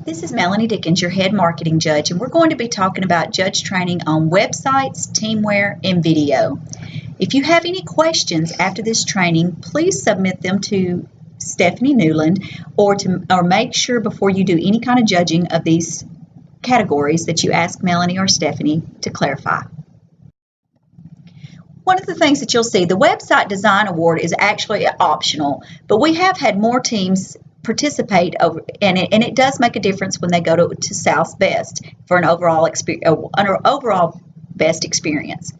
this is Melanie Dickens, your head marketing judge, and we're going to be talking about judge training on websites, teamwear, and video. If you have any questions after this training, please submit them to Stephanie Newland or make sure before you do any kind of judging of these categories that you ask Melanie or Stephanie to clarify. One of the things that you'll see, the Website Design Award is actually optional, but we have had more teams participate over, and it does make a difference when they go to South's Best for an overall best experience.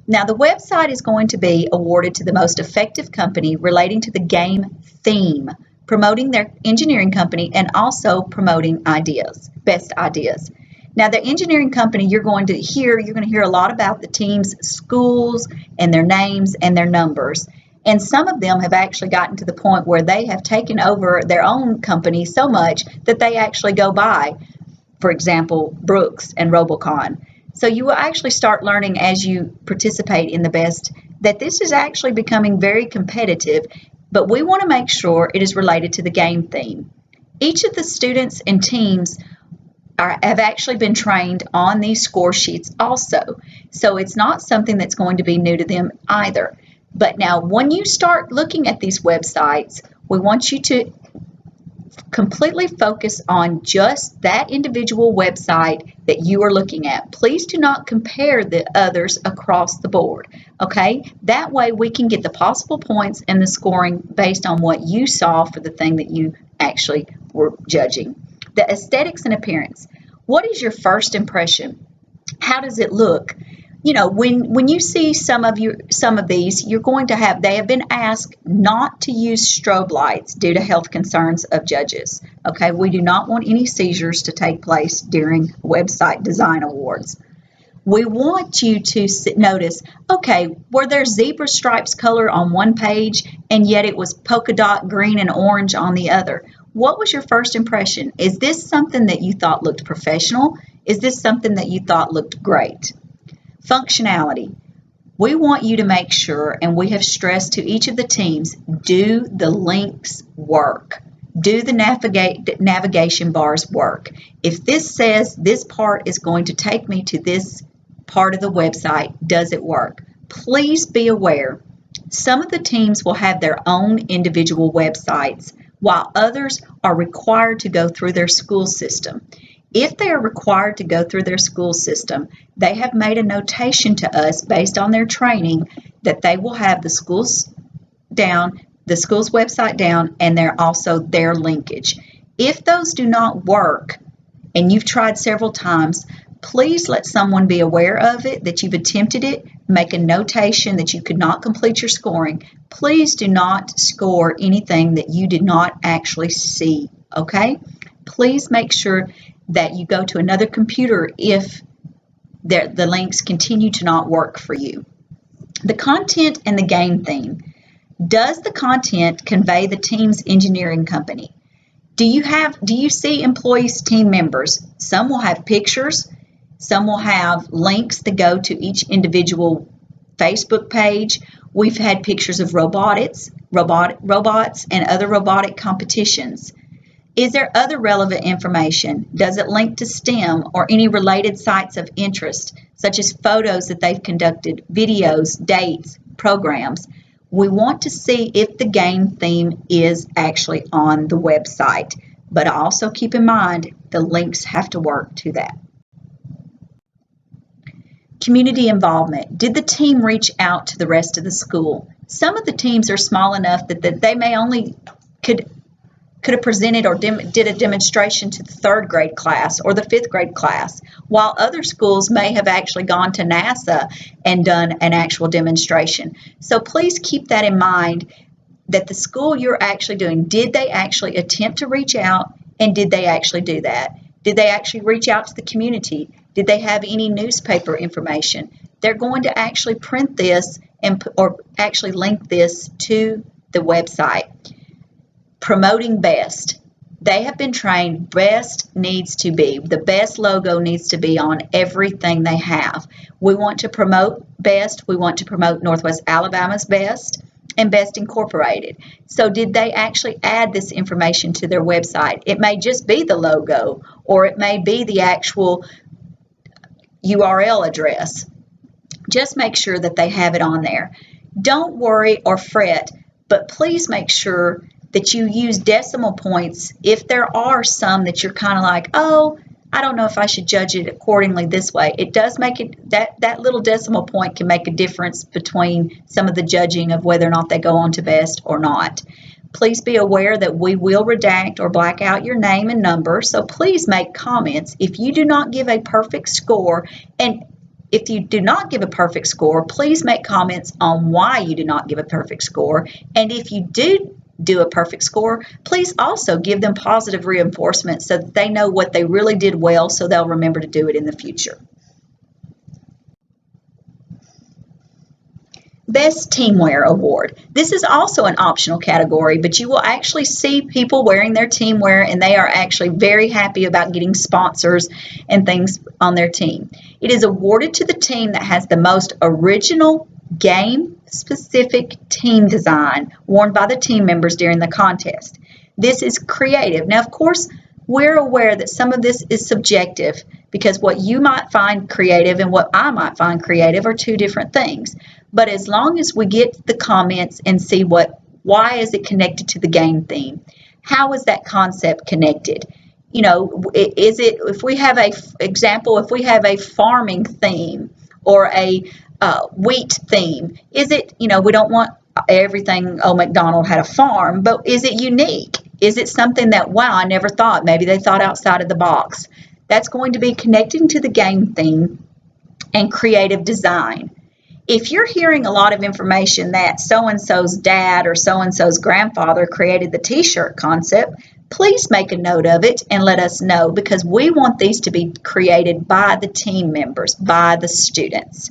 Now, the website is going to be awarded to the most effective company relating to the game theme, promoting their engineering company and also promoting best ideas. Now, the engineering company you're going to hear a lot about the team's schools and their names and their numbers. And some of them have actually gotten to the point where they have taken over their own company so much that they actually go by, for example, Brooks and Robocon. So you will actually start learning as you participate in the best that this is actually becoming very competitive, but we want to make sure it is related to the game theme. Each of the students and teams have actually been trained on these score sheets also. So it's not something that's going to be new to them either. But now when you start looking at these websites, we want you to completely focus on just that individual website that you are looking at. Please do not compare the others across the board, okay? That way we can get the possible points and the scoring based on what you saw for the thing that you actually were judging. The aesthetics and appearance. What is your first impression? How does it look? You know, when you see some of these, you're going to have, they have been asked not to use strobe lights due to health concerns of judges. Okay, we do not want any seizures to take place during website design awards. We want you to notice, okay, were there zebra stripes color on one page and yet it was polka dot green and orange on the other? What was your first impression? Is this something that you thought looked professional? Is this something that you thought looked great? Functionality. We want you to make sure, and we have stressed to each of the teams, do the links work? Do the navigation bars work? If this says this part is going to take me to this part of the website, does it work? Please be aware, some of the teams will have their own individual websites, while others are required to go through their school system. If they are required to go through their school system, they have made a notation to us based on their training that they will have the school's website down, and they're also their linkage. If those do not work, and you've tried several times, please let someone be aware of it, that you've attempted it, make a notation that you could not complete your scoring. Please do not score anything that you did not actually see, okay? Please make sure that you go to another computer if the links continue to not work for you. The content and the game theme. Does the content convey the team's engineering company? Do you see employees, team members? Some will have pictures, some will have links that go to each individual Facebook page. We've had pictures of robots and other robotic competitions. Is there other relevant information? Does it link to STEM or any related sites of interest, such as photos that they've conducted, videos, dates, programs? We want to see if the game theme is actually on the website, but also keep in mind the links have to work to that. Community involvement. Did the team reach out to the rest of the school? Some of the teams are small enough that they may only could have presented or did a demonstration to the 3rd grade class or the 5th grade class, while other schools may have actually gone to NASA and done an actual demonstration. So please keep that in mind, that the school you're actually doing, did they actually attempt to reach out, and did they actually do that? Did they actually reach out to the community? Did they have any newspaper information? They're going to actually print this or actually link this to the website. Promoting best. They have been trained the best logo needs to be on everything they have. We want to promote best. We want to promote Northwest Alabama's best. and Best Incorporated. So did they actually add this information to their website? It may just be the logo, or it may be the actual URL address. Just make sure that they have it on there. Don't worry or fret, but please make sure that you use decimal points if there are some that you're kind of like, oh, I don't know if I should judge it accordingly this way. It does make it, that little decimal point can make a difference between some of the judging of whether or not they go on to Best or not. Please be aware that we will redact or black out your name and number, so please make comments. If you do not give a perfect score, and if you do not give a perfect score, please make comments on why you do not give a perfect score. And if you do a perfect score, please also give them positive reinforcement so that they know what they really did well, so they'll remember to do it in the future. Best Teamwear Award. This is also an optional category, but you will actually see people wearing their teamwear, and they are actually very happy about getting sponsors and things on their team. It is awarded to the team that has the most original game-specific team design worn by the team members during the contest. This is creative. Now, of course, we're aware that some of this is subjective, because what you might find creative and what I might find creative are two different things. But as long as we get the comments and see why is it connected to the game theme? How is that concept connected? You know, is it, if we have if we have a farming theme or a wheat theme, is it, we don't want everything, oh, McDonald had a farm, but is it unique? Is it something that, wow, I never thought, maybe they thought outside of the box? That's going to be connecting to the game theme and creative design. If you're hearing a lot of information that so-and-so's dad or so-and-so's grandfather created the t-shirt concept, please make a note of it and let us know, because we want these to be created by the team members, by the students.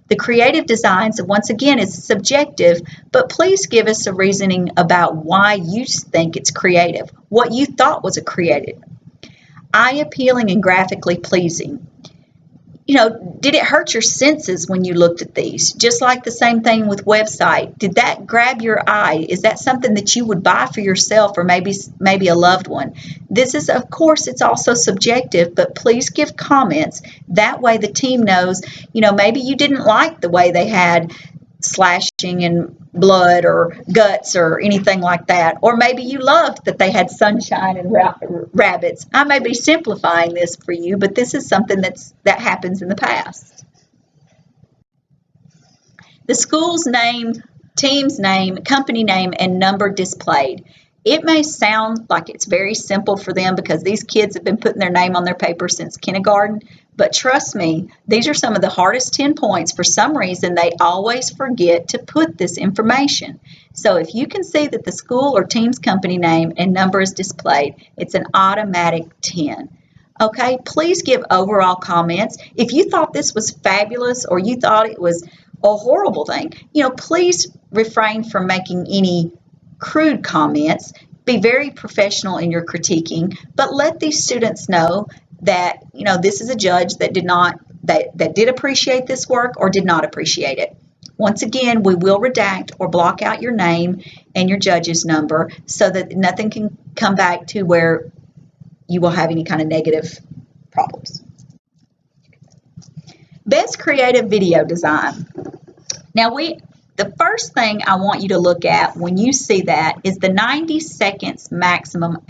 The creative designs, once again, is subjective, but please give us a reasoning about why you think it's creative, what you thought was a creative. Eye-appealing and graphically pleasing. Did it hurt your senses when you looked at these? Just like the same thing with website. Did that grab your eye? Is that something that you would buy for yourself or maybe a loved one? This is, of course, it's also subjective, but please give comments. That way the team knows, maybe you didn't like the way they had slashing and blood or guts or anything like that, or maybe you loved that they had sunshine and rabbits. I may be simplifying this for you, but this is something that happens in the past. The school's name, team's name, company name, and number displayed. It may sound like it's very simple for them because these kids have been putting their name on their paper since kindergarten, but trust me, these are some of the hardest 10 points. For some reason, they always forget to put this information. So if you can see that the school or team's company name and number is displayed, it's an automatic 10. Okay, please give overall comments. If you thought this was fabulous or you thought it was a horrible thing, please refrain from making any crude comments. Be very professional in your critiquing, but let these students know that this is a judge that did appreciate this work or did not appreciate it. Once again, we will redact or block out your name and your judge's number so that nothing can come back to where you will have any kind of negative problems. Best creative video design. Now the first thing I want you to look at when you see that is the 90 seconds maximum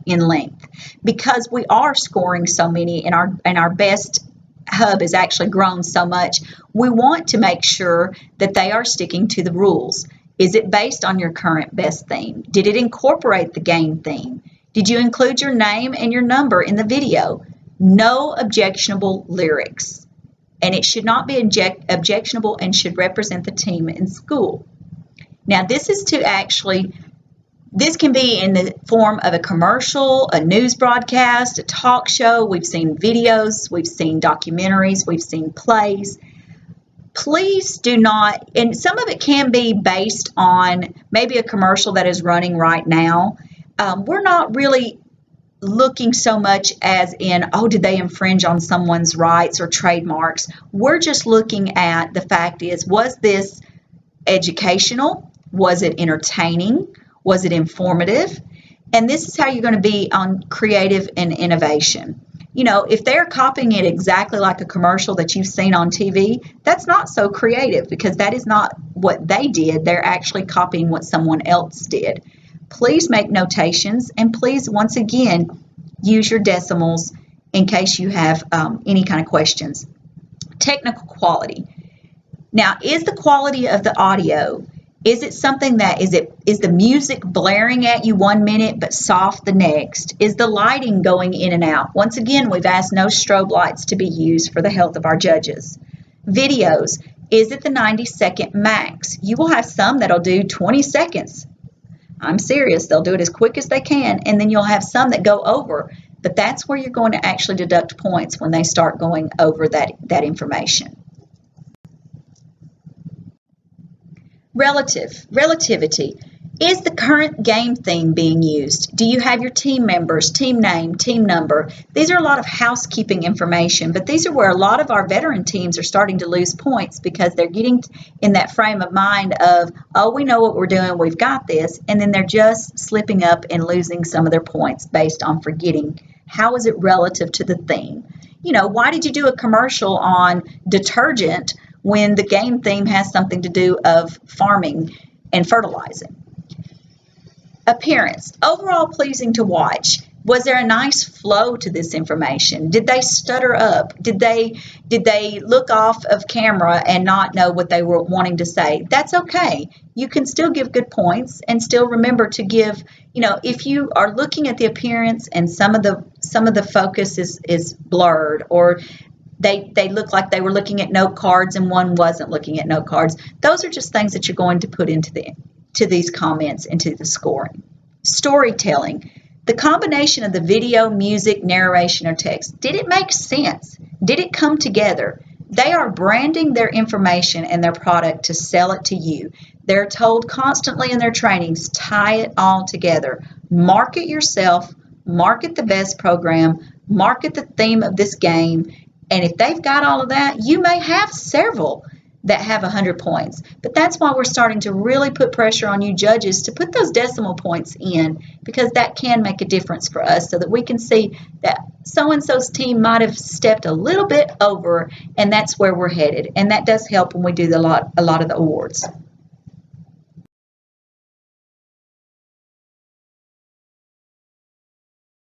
in length, because we are scoring so many and our best hub has actually grown so much. We want to make sure that they are sticking to the rules. Is it based on your current best theme? Did it incorporate the game theme? Did you include your name and your number in the video? No objectionable lyrics. And it should not be objectionable and should represent the team in school. Now, this can be in the form of a commercial, a news broadcast, a talk show. We've seen videos, we've seen documentaries, we've seen plays. Please do not, and some of it can be based on maybe a commercial that is running right now. We're not really looking so much as in, oh, did they infringe on someone's rights or trademarks? We're just looking at the fact is, was this educational? Was it entertaining? Was it informative? And this is how you're going to be on creative and innovation. You know, if they're copying it exactly like a commercial that you've seen on TV, that's not so creative because that is not what they did. They're actually copying what someone else did. Please make notations, and please, once again, use your decimals in case you have any kind of questions. Technical quality. Now, is the quality of the audio, is it something that, is the music blaring at you 1 minute but soft the next? Is the lighting going in and out? Once again, we've asked no strobe lights to be used for the health of our judges. Videos, is it the 90-second max? You will have some that'll do 20 seconds. I'm serious, they'll do it as quick as they can, and then you'll have some that go over. But that's where you're going to actually deduct points when they start going over that information. Relativity. Is the current game theme being used? Do you have your team members, team name, team number? These are a lot of housekeeping information, but these are where a lot of our veteran teams are starting to lose points because they're getting in that frame of mind of, oh, we know what we're doing, we've got this, and then they're just slipping up and losing some of their points based on forgetting how is it relative to the theme. You know, why did you do a commercial on detergent when the game theme has something to do of farming and fertilizing? Appearance. Overall pleasing to watch. Was there a nice flow to this information? Did they stutter up? Did they look off of camera and not know what they were wanting to say? That's okay. You can still give good points and still remember to give, you know, if you are looking at the appearance and some of the focus is blurred, or they look like they were looking at note cards and one wasn't looking at note cards. Those are just things that you're going to put into these comments, into the scoring. Storytelling. The combination of the video, music, narration, or text. Did it make sense? Did it come together? They are branding their information and their product to sell it to you. They're told constantly in their trainings, tie it all together. Market yourself, market the best program, market the theme of this game. And if they've got all of that, you may have several that have 100 points. But that's why we're starting to really put pressure on you judges to put those decimal points in, because that can make a difference for us so that we can see that so-and-so's team might have stepped a little bit over, and that's where we're headed. And that does help when we do a lot of the awards.